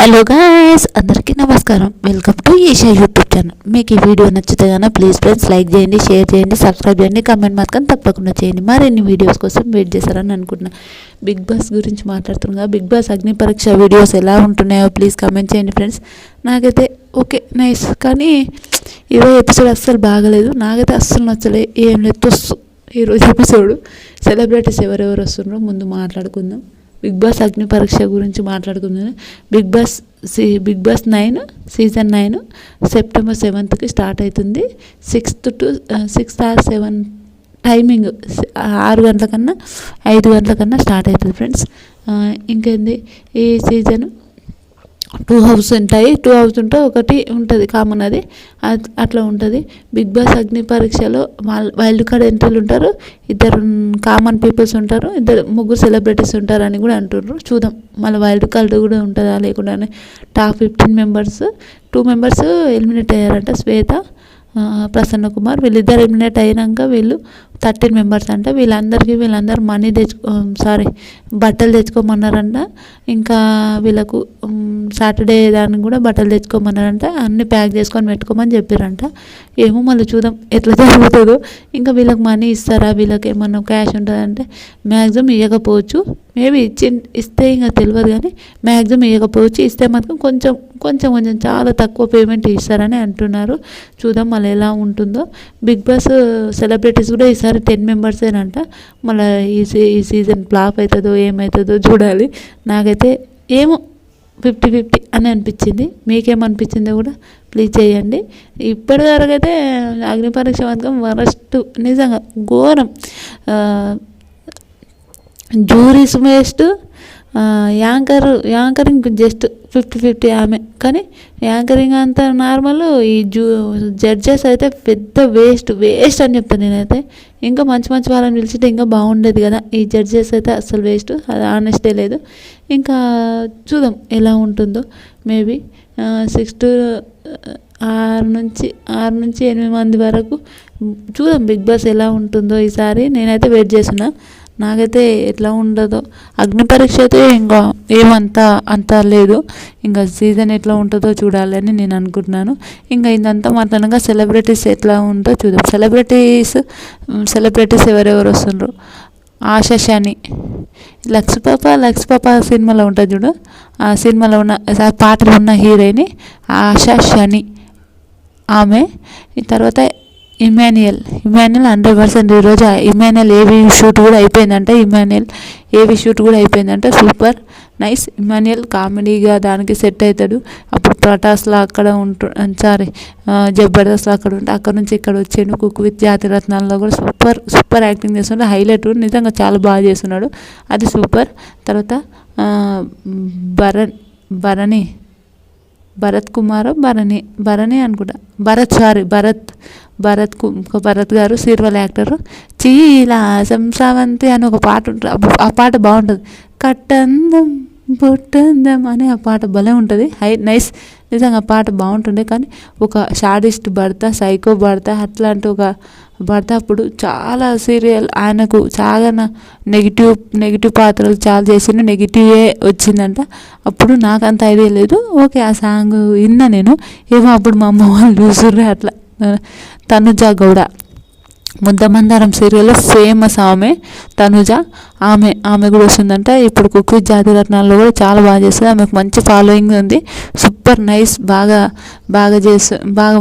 Hello guys, అందరికీ నమస్కారం. Welcome to Isha YouTube channel. మీకు ఈ వీడియో నచ్చితే కనుక ప్లీజ్ ఫ్రెండ్స్ లైక్ చేయండి, షేర్ చేయండి, సబ్స్క్రైబ్ చేయండి, కమెంట్ మాత్రం తప్పకుండా చేయండి. మరిన్ని వీడియోస్ కోసం వెయిట్ చేస్తారని అనుకుంటున్నాను. బిగ్ బాస్ గురించి మాట్లాడుతున్నాగా, బిగ్ బాస్ అగ్ని పరీక్ష వీడియోస్ ఎలా ఉంటున్నాయో ప్లీజ్ కమెంట్ చేయండి ఫ్రెండ్స్. నాకైతే ఓకే నైస్, కానీ ఈరోజు ఎపిసోడ్ అస్సలు బాగలేదు. నాకైతే అస్సలు నచ్చలే. ఏం లేదు తొస్సు ఈరోజు ఎపిసోడ్. సెలబ్రిటీస్ ఎవరెవరు వస్తున్నారో ముందు మాట్లాడుకుందాం. బిగ్ బాస్ అగ్ని పరీక్ష గురించి మాట్లాడుకుందాం. Bigg Boss 9 season 9 September 7th start అవుతుంది. 6 or 7 టైమింగ్ 6 గంటల కన్నా 5 గంటల కన్నా స్టార్ట్ అవుతుంది ఫ్రెండ్స్. ఇంకేంది, ఈ సీజన్ 2 హౌస్ ఉంటాయి. 2 హౌస్ ఉంటే ఒకటి ఉంటుంది కామన్, అది అట్లా ఉంటుంది. బిగ్ బాస్ అగ్ని పరీక్షలో వైల్డ్ కార్డ్ ఎంట్రీలు ఉంటారు, 2 కామన్ పీపుల్స్ ఉంటారు, 3 సెలబ్రిటీస్ ఉంటారు అని కూడా అంటున్నారు. చూద్దాం మళ్ళీ వైల్డ్ కార్డ్ కూడా ఉంటుందా లేకుండా. టాప్ 15 మెంబర్స్ 2 మెంబర్స్ ఎలిమినేట్ అయ్యారంట, శ్వేత, ప్రసన్న కుమార్. వీళ్ళిద్దరు ఎలిమినేట్ అయినాక వీళ్ళు 13 మెంబర్స్ అంట. వీళ్ళందరూ మనీ బట్టలు తెచ్చుకోమన్నారంట. ఇంకా వీళ్ళకు సాటర్డే దానికి కూడా బట్టలు తెచ్చుకోమన్నారంట. అన్నీ ప్యాక్ చేసుకొని పెట్టుకోమని చెప్పారంట. ఏమో మళ్ళీ చూద్దాం ఎట్లా జరుగుతుందో. ఇంకా వీళ్ళకి మనీ ఇస్తారా, వీళ్ళకి ఏమన్నా క్యాష్ ఉంటుందంటే మ్యాక్సిమం ఇవ్వకపోవచ్చు. మేబీ ఇస్తే ఇంకా తెలియదు, కానీ మ్యాక్సిమం ఇవ్వకపోవచ్చు. ఇస్తే మాత్రం కొంచెం చాలా తక్కువ పేమెంట్ ఇస్తారని అంటున్నారు. చూద్దాం మళ్ళీ ఎలా ఉంటుందో. బిగ్ బాస్ సెలబ్రిటీస్ కూడా ఈసారి 10 మెంబర్సేనంట. మళ్ళీ ఈ సీజన్ ఫ్లాప్ అవుతుందో ఏమవుతుందో చూడాలి. నాకైతే ఏమో 50-50 అని అనిపించింది. మీకేమనిపించిందో కూడా ప్లీజ్ చేయండి. ఇప్పటివరకు అయితే అగ్ని పరీక్ష పథకం వరస్ట్, నిజంగా ఘోరం. జ్యూరీస్ వేస్ట్, యాంకరింగ్ జస్ట్ 50-50 ఆమె. కానీ యాంకరింగ్ అంతా నార్మల్. ఈ జడ్జెస్ అయితే పెద్ద వేస్ట్ అని చెప్తాను నేనైతే. ఇంకా మంచి వాళ్ళని పిలిచితే ఇంకా బాగుండేది కదా. ఈ జడ్జెస్ అయితే అస్సలు వేస్ట్, అది ఆనెస్టే లేదు. ఇంకా చూద్దాం ఎలా ఉంటుందో. మేబీ 6 నుంచి 8 మంది వరకు చూద్దాం బిగ్ బాస్ ఎలా ఉంటుందో ఈసారి. నేనైతే వెయిట్ చేస్తున్నా. నాకైతే ఎట్లా ఉండదో. అగ్ని పరీక్ష అయితే ఇంకా అంతా లేదు. ఇంకా సీజన్ ఎట్లా ఉంటుందో చూడాలని నేను అనుకుంటున్నాను. ఇంకా ఇదంతా మాట్లాడగా సెలబ్రిటీస్ ఎట్లా ఉంటుందో చూద్దాం. సెలబ్రిటీస్ ఎవరెవరు వస్తుండ్రు. ఆశా శని, లక్ష్మీపాప సినిమాలో ఉంటుంది చూడు, ఆ సినిమాలో ఉన్న పాటలు ఉన్న హీరోయిన్ ఆశా శని ఆమె. ఈ తర్వాత ఇమాన్యుయల్ 100%. ఈరోజు ఇమాన్యుయల్ ఏవి షూట్ కూడా అయిపోయిందంట. Super nice. ఇమాన్యుయల్ కామెడీగా దానికి సెట్ అవుతాడు. అప్పుడు ప్రటాస్లో అక్కడ జబర్దస్త్లో అక్కడ ఉంటే అక్కడ నుంచి ఇక్కడ వచ్చాడు. కుక్ విత్ జాతిరత్నాల్లో కూడా సూపర్ యాక్టింగ్ చేస్తున్నాడు. హైలైట్, నిజంగా చాలా బాగా చేస్తున్నాడు, అది సూపర్. తర్వాత భరణి అనుకుంటా, భరత్ గారు సీరియల్ యాక్టరు. చీలాసం శ్రావంతి అని ఒక పాట ఉంటుంది. ఆ పాట బాగుంటుంది. కట్టందం బొట్టందం అనే ఆ పాట భలే ఉంటుంది. నైస్, నిజంగా ఆ పాట బాగుంటుండే. కానీ ఒక షాడిస్ట్ భర్త, సైకో భర్త, అట్లాంటి ఒక భర్త అప్పుడు చాలా సీరియల్ ఆయనకు చాలా నెగిటివ్ పాత్రలు చాలా చేసిన, నెగిటివే వచ్చిందంట. అప్పుడు నాకు అంత ఐడియా లేదు. ఓకే, ఆ సాంగ్ విన్నా నేను. ఏమో అప్పుడు మా అమ్మ వాళ్ళు చూసుర్రే అట్లా. తనుజ గౌడ, ముద్దమందారం సీరియల్లో ఫేమస్ ఆమె తనుజ. ఆమె కూడా వస్తుందంట. ఇప్పుడు కుక్ విత్ జాతిరత్నాల్లో కూడా చాలా బాగా చేస్తుంది. ఆమెకు మంచి ఫాలోయింగ్ ఉంది. సూపర్ నైస్, బాగా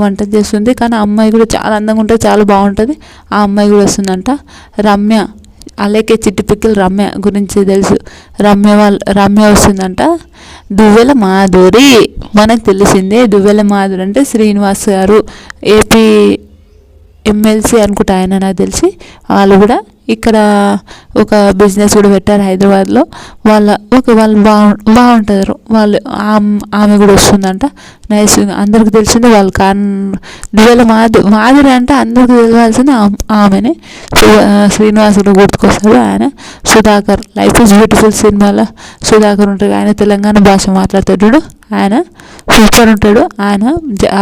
వంట చేస్తుంది. కానీ ఆ అమ్మాయి కూడా చాలా అందంగా ఉంటుంది, చాలా బాగుంటుంది. ఆ అమ్మాయి కూడా వస్తుందంట. రమ్య, అలాగే చిట్టిపిక్కలు రమ్య గురించి తెలుసు. రమ్య వస్తుందంట. దువ్వెల మాధురి, మనకు తెలిసిందే. దువ్వెల మాధురి అంటే శ్రీనివాస్ గారు, ఏపీ ఎమ్మెల్సీ అనుకుంటా ఆయన, నాకు తెలిసి. వాళ్ళు కూడా ఇక్కడ ఒక బిజినెస్ కూడా పెట్టారు హైదరాబాద్లో. వాళ్ళు బాగుంటారు వాళ్ళు. ఆమె కూడా వస్తుందంట. నైస్, అందరికి తెలిసిందే వాళ్ళు. దువ్వెల మాధురి అంటే అందరికి తెలియాల్సింది ఆమెనే. శ్రీనివాస్ కూడా గుర్తుకొస్తాడు ఆయన. సుధాకర్, లైఫ్ ఈజ్ బ్యూటిఫుల్ సినిమాలో సుధాకర్ ఉంటాడు. ఆయన తెలంగాణ భాష మాట్లాడతాడు. ఆయన సూపర్ ఉంటాడు. ఆయన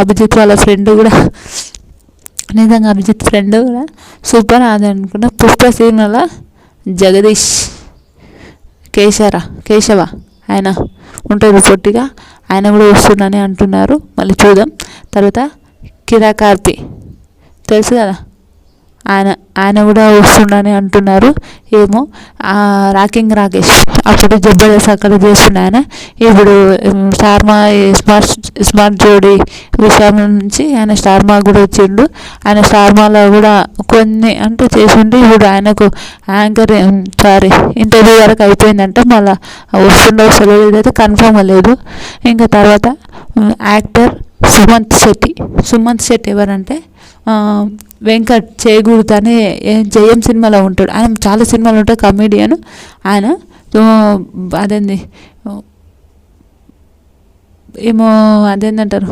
అభిజిత్ వాళ్ళ ఫ్రెండ్ కూడా, నిజంగా అభిజిత్ ఫ్రెండ్ కూడా సూపర్. అది అనుకున్నా. పుష్ప సినిమాలో జగదీష్ కేశవ ఆయన ఉంటుంది పొట్టిగా, ఆయన కూడా వస్తుండని అంటున్నారు. మళ్ళీ చూద్దాం. తర్వాత కిరా కార్తి తెలుసు కదా, ఆయన కూడా వస్తుండని అంటున్నారు. ఏమో రాకింగ్ రాకేష్ అప్పుడు జబర్దస్త్ అక్కడ చేస్తుండే ఆయన, ఇప్పుడు స్టార్మా స్మార్ట్ జోడీ విషయం నుంచి ఆయన స్టార్మా కూడా వచ్చిండు. ఆయన స్టార్మాలో కూడా కొన్ని అంటే చేసిండు. ఇప్పుడు ఆయనకు యాంకర్ ఇంటర్వ్యూ వరకు అయిపోయిందంటే మళ్ళీ వస్తుండో వస్తలేదు, ఇదైతే కన్ఫర్మ్గా లేదు. ఇంకా తర్వాత యాక్టర్ సుమంత్ శెట్టి ఎవరంటే వెంకట్ చేయకూడదు అనే జయం సినిమాలో ఉంటాడు. ఆయన చాలా సినిమాలు ఉంటాయి, కమెడియన్ ఆయన. అదేంది ఏమో అదేంటంటారు,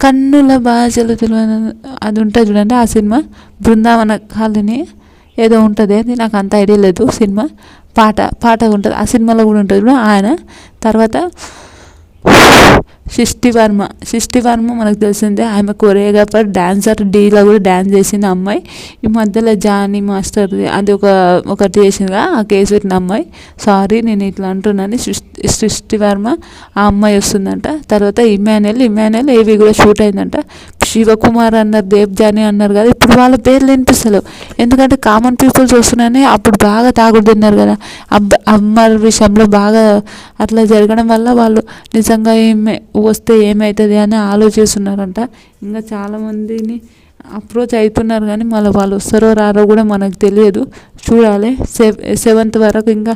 కన్నుల భాషలు తెలియని అది ఉంటుంది చూడండి, ఆ సినిమా బృందావన కాలనీ ఏదో ఉంటుంది, అది నాకు అంత ఐడియా లేదు. సినిమా పాట ఉంటుంది, ఆ సినిమాలో కూడా ఉంటుంది చూడ ఆయన. తర్వాత సృష్టి వర్మ మనకు తెలిసిందే, ఆమె కొరియోగ్రాఫర్, డాన్సర్, డీలో కూడా డ్యాన్స్ చేసిన అమ్మాయి. ఈ మధ్యలో జానీ మాస్టర్ అది ఒకటి చేసిందిగా, ఆ కేసు పెట్టిన అమ్మాయి. సారీ నేను ఇట్లా అంటున్నాను. సృష్టి వర్మ ఆ అమ్మాయి వస్తుందంట. తర్వాత ఇమాన్యుయల్ ఏవి కూడా షూట్ అయిందంట. శివకుమార్ అన్నారు, దేవ్జాని అన్నారు కదా, ఇప్పుడు వాళ్ళ పేర్లు వినిపిస్తలేవు. ఎందుకంటే కామన్ పీపుల్స్ వస్తున్నాయని అప్పుడు బాగా తాగుడు తిన్నారు కదా, అమ్మాయిల విషయంలో బాగా అట్లా జరగడం వల్ల వాళ్ళు నిజంగా వస్తే ఏమవుతుంది అని ఆలోచిస్తున్నారంట. ఇంకా చాలామందిని అప్రోచ్ అవుతున్నారు, కానీ మళ్ళీ వాళ్ళు వస్తారో రారో కూడా మనకు తెలియదు. చూడాలి 7th వరకు. ఇంకా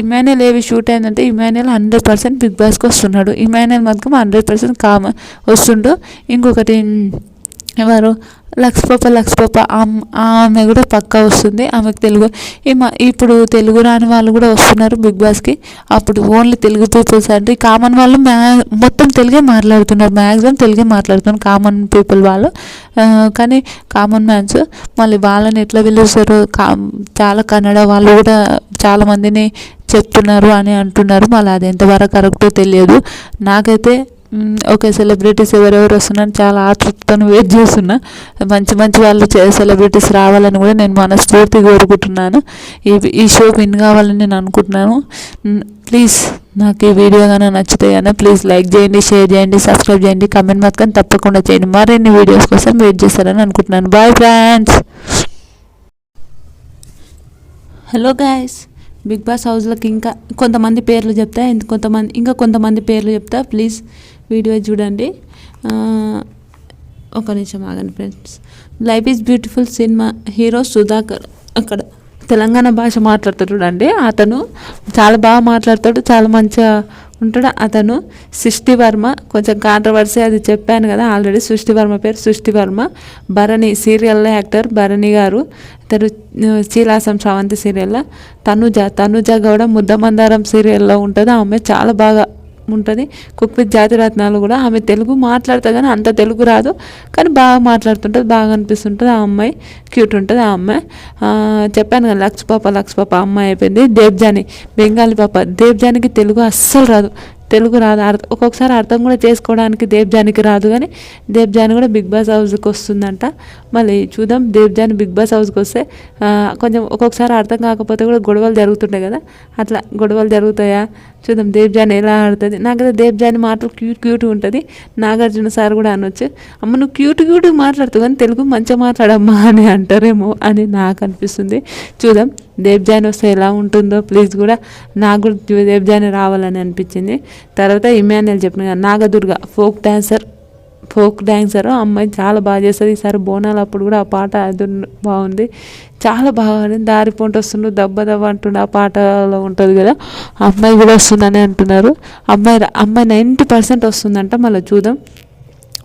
ఇమాన్యుయల్ ఏవి షూట్ అయిందంటే, ఇమాన్యుయల్ 100% బిగ్ బాస్కి వస్తున్నాడు. ఇమాన్యుయల్ మాత్రం 100% వస్తుండు. ఇంకొకటి ఎవరు, లక్ష్పప్ప ఆమె కూడా పక్కా వస్తుంది. ఆమెకు తెలుగు ఇప్పుడు తెలుగు రాని వాళ్ళు కూడా వస్తున్నారు బిగ్ బాస్కి. అప్పుడు ఓన్లీ తెలుగు పీపుల్స్ అంటే కామన్ వాళ్ళు మొత్తం తెలుగే మాట్లాడుతున్నారు, మ్యాక్సిమం తెలుగే మాట్లాడుతున్నారు కామన్ పీపుల్ వాళ్ళు. కానీ కామన్ మ్యాన్స్ మళ్ళీ వాళ్ళని ఎట్లా పిలుస్తారు, చాలా కన్నడ వాళ్ళు కూడా చాలామందిని చెప్తున్నారు అని అంటున్నారు. మళ్ళీ అది ఎంతవరకు కరెక్టో తెలియదు నాకైతే. ఓకే, సెలబ్రిటీస్ ఎవరెవరు వస్తున్నారని చాలా ఆతృతతో వెయిట్ చేస్తున్నా. మంచి వాళ్ళు సెలబ్రిటీస్ రావాలని కూడా నేను మనస్ఫూర్తిగా కోరుకుంటున్నాను. ఈ షో విన్ కావాలని నేను అనుకుంటున్నాను. ప్లీజ్ నాకు ఈ వీడియో కానీ నచ్చితే కానీ ప్లీజ్ లైక్ చేయండి, షేర్ చేయండి, సబ్స్క్రైబ్ చేయండి, కమెంట్ మాత్రం తప్పకుండా చేయండి. మరిన్ని వీడియోస్ కోసం వెయిట్ చేస్తారని అనుకుంటున్నాను. Bye friends. Hello guys, Bigg Boss హౌస్లోకి ఇంకా కొంతమంది పేర్లు చెప్తా, ఇంకా కొంతమంది పేర్లు చెప్తా. ప్లీజ్ వీడియో చూడండి. ఒక నిమిషం ఆగండి friends. Life is beautiful cinema hero Sudhakar, అక్కడ తెలంగాణ భాష మాట్లాడతాడు చూడండి, అతను చాలా బాగా మాట్లాడతాడు, చాలా మంచిగా ఉంటాడు అతను. సృష్టి వర్మ కొంచెం కాంట్రవర్సీ, అది చెప్పాను కదా ఆల్రెడీ. సృష్టి వర్మ పేరు సృష్టి వర్మ. భరణి సీరియల్లో యాక్టర్ భరణి గారు. ఇతరు చీలాసం శ్రవంతి సీరియల్లో. తనుజ గౌడ ముద్దమందారం సీరియల్లో ఉంటుంది. ఆమె చాలా బాగా ఉంటుంది. కుక్ విత్ జాతిరత్నాలు కూడా. ఆమె తెలుగు మాట్లాడుతుంది కానీ అంత తెలుగు రాదు, కానీ బాగా మాట్లాడుతుంటుంది, బాగా అనిపిస్తుంటుంది. ఆ అమ్మాయి క్యూట్ ఉంటుంది. ఆ అమ్మాయి చెప్పాను కదా, లక్ష్పాప అమ్మాయి అయిపోయింది. దేవ్జాని బెంగాలీ పాప. దేవ్జానికి తెలుగు అస్సలు రాదు, ఒక్కొక్కసారి అర్థం కూడా చేసుకోవడానికి దేవ్జానికి రాదు. కానీ దేవ్జాని కూడా బిగ్ బాస్ హౌస్కి వస్తుందంట. మళ్ళీ చూద్దాం, దేవ్జాని బిగ్ బాస్ హౌస్కి వస్తే కొంచెం ఒక్కొక్కసారి అర్థం కాకపోతే కూడా గొడవలు జరుగుతుంటాయి కదా, అట్లా గొడవలు జరుగుతాయా చూద్దాం. దేవ్జాని ఎలా ఆడుతుంది. నాకైతే దేవ్జాని మాటలు క్యూట్ ఉంటుంది. నాగార్జున సార్ కూడా అనొచ్చు, అమ్మ నువ్వు క్యూట్ మాట్లాడుతావు కానీ తెలుగు మంచిగా మాట్లాడమ్మా అని అంటారేమో అని నాకు అనిపిస్తుంది. చూద్దాం దేవ్జాని వస్తే ఎలా ఉంటుందో. ప్లీజ్ కూడా నాకు కూడా దేవ్జాని రావాలని అనిపించింది. తర్వాత ఇమాన్యుయల్ చెప్పిన నాగదుర్గ ఫోక్ డాన్సర్ అమ్మాయి చాలా బాగా చేస్తుంది. ఈసారి బోనాలు అప్పుడు కూడా ఆ పాట అది బాగుంది, చాలా బాగా దారి పొంట వస్తుండు దెబ్బ అంటుండే ఆ పాటలో ఉంటుంది కదా, అమ్మాయి కూడా వస్తుందని అంటున్నారు. అమ్మాయి 90% వస్తుందంట. మళ్ళీ చూద్దాం.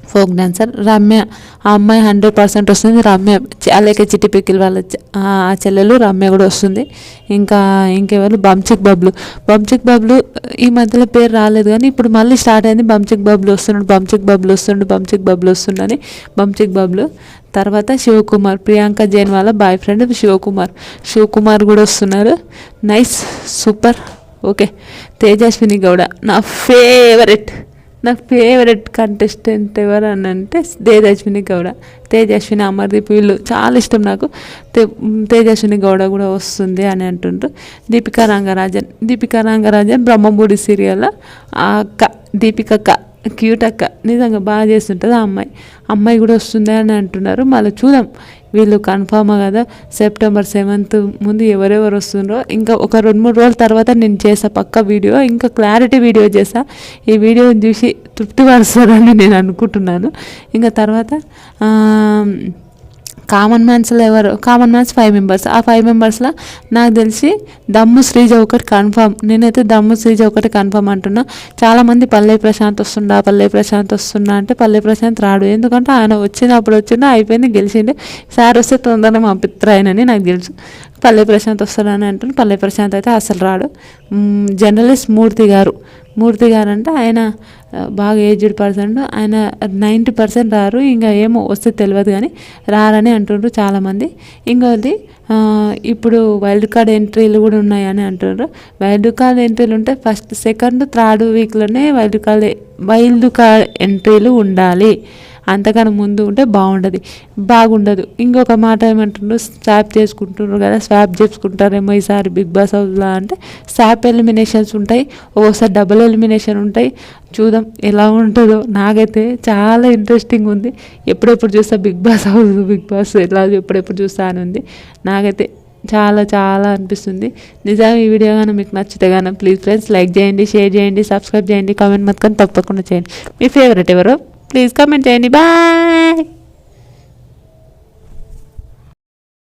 ఫోక్ డాన్సర్ రమ్య, ఆ అమ్మాయి 100% వస్తుంది. రమ్య అలాగే చిట్టి పిక్కిల్ వాళ్ళ ఆ చెల్లెలు రమ్య కూడా వస్తుంది. ఇంకెవరు, బంచిక్ బబ్లు ఈ మధ్యలో పేరు రాలేదు కానీ ఇప్పుడు మళ్ళీ స్టార్ట్ అయింది. బంచిక్ బబ్లు వస్తుండని బంచిక్ బబ్లు. తర్వాత శివకుమార్, ప్రియాంక జైన్ వాళ్ళ బాయ్ ఫ్రెండ్ శివకుమార్ కూడా వస్తున్నారు. Nice, super. Okay, Tejaswini Gowda నా నాకు ఫేవరెట్ కంటెస్టెంట్ ఎవరు అని అంటే తేజస్విని గౌడ, తేజస్విని, అమర్దీప్ వీళ్ళు చాలా ఇష్టం నాకు. తేజస్విని గౌడ కూడా వస్తుంది అని అంటుండ్రు. దీపికా రంగరాజన్ బ్రహ్మముడి సీరియల్ ఆ అక్క దీపికక్క, క్యూట్ అక్క, నిజంగా బాగా చేస్తుంటుంది. ఆ అమ్మాయి కూడా వస్తుంది అని అంటున్నారు. మళ్ళీ చూద్దాం, వీళ్ళు కన్ఫామ్ కదా. సెప్టెంబర్ 7th ముందు ఎవరెవరు వస్తుండ్రో ఇంకా ఒక 2-3 రోజుల తర్వాత నేను చేసా పక్క వీడియో, ఇంకా క్లారిటీ వీడియో చేసా. ఈ వీడియోని చూసి తృప్తి పరుస్తారని నేను అనుకుంటున్నాను. ఇంకా తర్వాత కామన్ మ్యాన్స్ 5 మెంబర్స్. ఆ 5 మెంబర్స్లో నాకు తెలిసి దమ్ము శ్రీజ ఒకటి కన్ఫామ్. నేనైతే దమ్ము శ్రీజ ఒకటి కన్ఫామ్ అంటున్నా. చాలామంది పల్లె ప్రశాంత్ వస్తున్నా అంటే పల్లె ప్రశాంత్ రాడు. ఎందుకంటే ఆయన వచ్చినా అయిపోయింది, గెలిచిండే. సార్ వస్తే తొందరగా మా పిత్రాయనని నాకు తెలుసు. పల్లె ప్రశాంత్ వస్తాడని అంటున్నాను. పల్లె ప్రశాంత్ అయితే అసలు రాడు. జర్నలిస్ట్ మూర్తి గారు అంటే ఆయన బాగా ఏజ్డ్ పర్సన్, ఆయన 90% రారు. ఇంకా ఏమో వస్తే తెలియదు కానీ రారని అంటుండ్రు చాలామంది. ఇంకోటి ఇప్పుడు వైల్డ్ కార్డ్ ఎంట్రీలు కూడా ఉన్నాయని అంటున్నారు. వైల్డ్ కార్డ్ ఎంట్రీలు ఉంటే ఫస్ట్, సెకండ్, థర్డ్ వీక్లోనే వైల్డ్ కార్డ్ ఎంట్రీలు ఉండాలి. అంతకన్నా ముందు ఉంటే బాగుండదు. ఇంకొక మాట ఏమంటుండ్రు, స్వాప్ చేసుకుంటారేమో ఈసారి బిగ్ బాస్ హౌస్లో అంటే స్వాప్ ఎలిమినేషన్స్ ఉంటాయి, ఒక్కోసారి డబుల్ ఎలిమినేషన్ ఉంటాయి. చూద్దాం ఎలా ఉంటుందో. నాకైతే చాలా ఇంట్రెస్టింగ్ ఉంది. ఎప్పుడెప్పుడు చూస్తా బిగ్ బాస్ ఎప్పుడెప్పుడు చూస్తా అని ఉంది. నాకైతే చాలా చాలా అనిపిస్తుంది. నిజంగా ఈ వీడియో కానీ మీకు నచ్చితే కానీ ప్లీజ్ ఫ్రెండ్స్ లైక్ చేయండి, షేర్ చేయండి, సబ్స్క్రైబ్ చేయండి, కామెంట్ మాత్రం తప్పకుండా చేయండి. మీ ఫేవరెట్ ఎవరో ప్లీజ్ కామెంట్ చేయండి. బాయ్.